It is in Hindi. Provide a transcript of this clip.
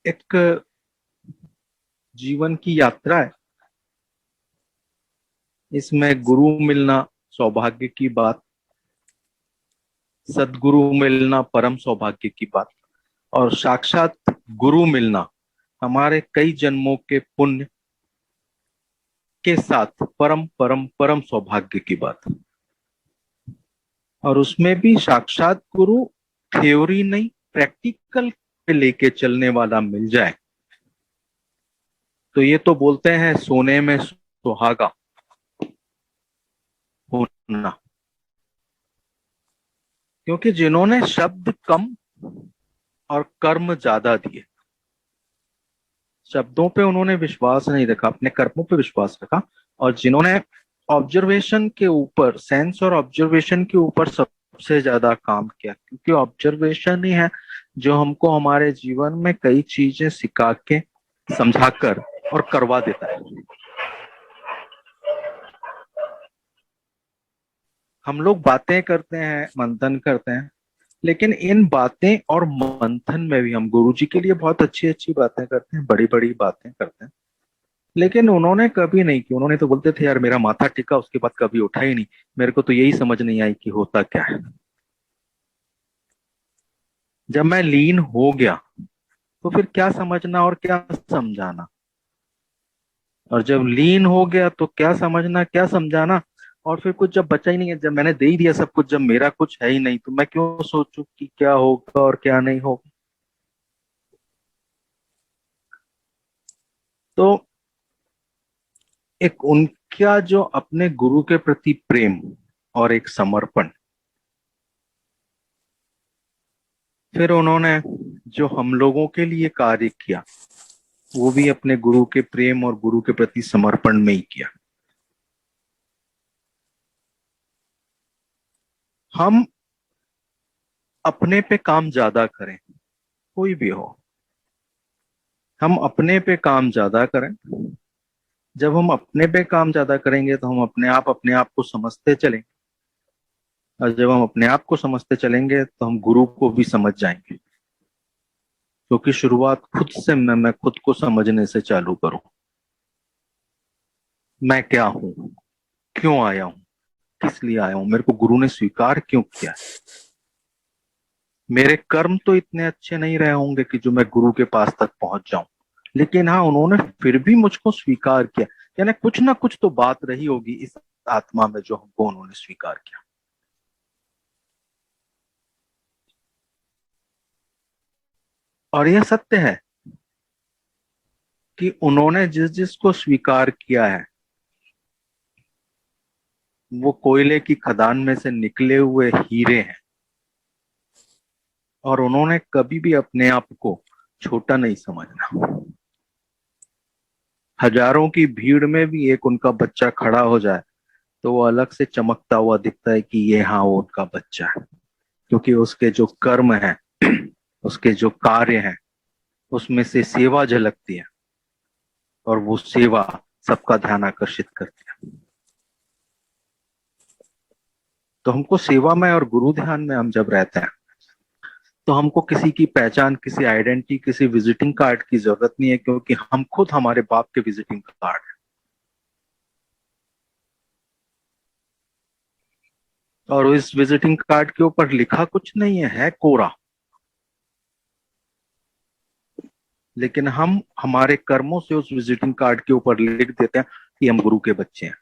एक जीवन की यात्रा है। इसमें गुरु मिलना सौभाग्य की बात, सदगुरु मिलना परम सौभाग्य की बात, और साक्षात गुरु मिलना हमारे कई जन्मों के पुण्य के साथ परम परम परम सौभाग्य की बात। और उसमें भी साक्षात गुरु थ्योरी नहीं, प्रैक्टिकल पे लेके चलने वाला मिल जाए तो ये तो बोलते हैं सोने में सुहागा होना। क्योंकि जिन्होंने शब्द कम और कर्म ज्यादा दिए, शब्दों पे उन्होंने विश्वास नहीं रखा, अपने कर्मों पे विश्वास रखा, और जिन्होंने ऑब्जर्वेशन के ऊपर, सेंस और ऑब्जर्वेशन के ऊपर सबसे ज्यादा काम किया, क्योंकि ऑब्जर्वेशन ही है जो हमको हमारे जीवन में कई चीजें सिखा के, समझाकर और करवा देता है। हम लोग बातें करते हैं, मंथन करते हैं, लेकिन इन बातें और मंथन में भी हम गुरु जी के लिए बहुत अच्छी अच्छी बातें करते हैं, बड़ी बड़ी बातें करते हैं, लेकिन उन्होंने कभी नहीं की। उन्होंने तो बोलते थे यार मेरा माथा टिका, उसके बाद कभी उठा ही नहीं, मेरे को तो यही समझ नहीं आई कि होता क्या है। जब मैं लीन हो गया तो फिर क्या समझना और क्या समझाना, और जब लीन हो गया तो क्या समझना क्या समझाना, और फिर कुछ जब बचा ही नहीं है, जब मैंने दे ही दिया सब कुछ, जब मेरा कुछ है ही नहीं, तो मैं क्यों सोचूं कि क्या होगा और क्या नहीं होगा। तो एक उनका जो अपने गुरु के प्रति प्रेम और एक समर्पण, फिर उन्होंने जो हम लोगों के लिए कार्य किया वो भी अपने गुरु के प्रेम और गुरु के प्रति समर्पण में ही किया। हम अपने पे काम ज्यादा करें, कोई भी हो, हम अपने पे काम ज्यादा करें। जब हम अपने पे काम ज्यादा करेंगे तो हम अपने आप को समझते चलेंगे, और जब हम अपने आप को समझते चलेंगे तो हम गुरु को भी समझ जाएंगे। क्योंकि शुरुआत खुद से मैं खुद को समझने से चालू करूं। मैं क्या हूं, क्यों आया हूं, किस लिए आया हूं, मेरे को गुरु ने स्वीकार क्यों किया। मेरे कर्म तो इतने अच्छे नहीं रहे होंगे कि जो मैं गुरु के पास तक पहुंच जाऊं, लेकिन हाँ उन्होंने फिर भी मुझको स्वीकार किया। यानी कुछ ना कुछ तो बात रही होगी इस आत्मा में जो हमको उन्होंने स्वीकार किया। और यह सत्य है कि उन्होंने जिस जिसको स्वीकार किया है वो कोयले की खदान में से निकले हुए हीरे हैं, और उन्होंने कभी भी अपने आप को छोटा नहीं समझना। हजारों की भीड़ में भी एक उनका बच्चा खड़ा हो जाए तो वो अलग से चमकता हुआ दिखता है कि ये हाँ वो उनका बच्चा है। क्योंकि उसके जो कर्म है, उसके जो कार्य हैं, उसमें से सेवा झलकती है, और वो सेवा सबका ध्यान आकर्षित करती है। तो हमको सेवा में और गुरु ध्यान में हम जब रहते हैं तो हमको किसी की पहचान, किसी आइडेंटिटी, किसी विजिटिंग कार्ड की जरूरत नहीं है, क्योंकि हम खुद हमारे बाप के विजिटिंग कार्ड हैं। और इस विजिटिंग कार्ड के ऊपर लिखा कुछ नहीं है कोरा, लेकिन हम हमारे कर्मों से उस विजिटिंग कार्ड के ऊपर लिख देते हैं कि हम गुरु के बच्चे हैं।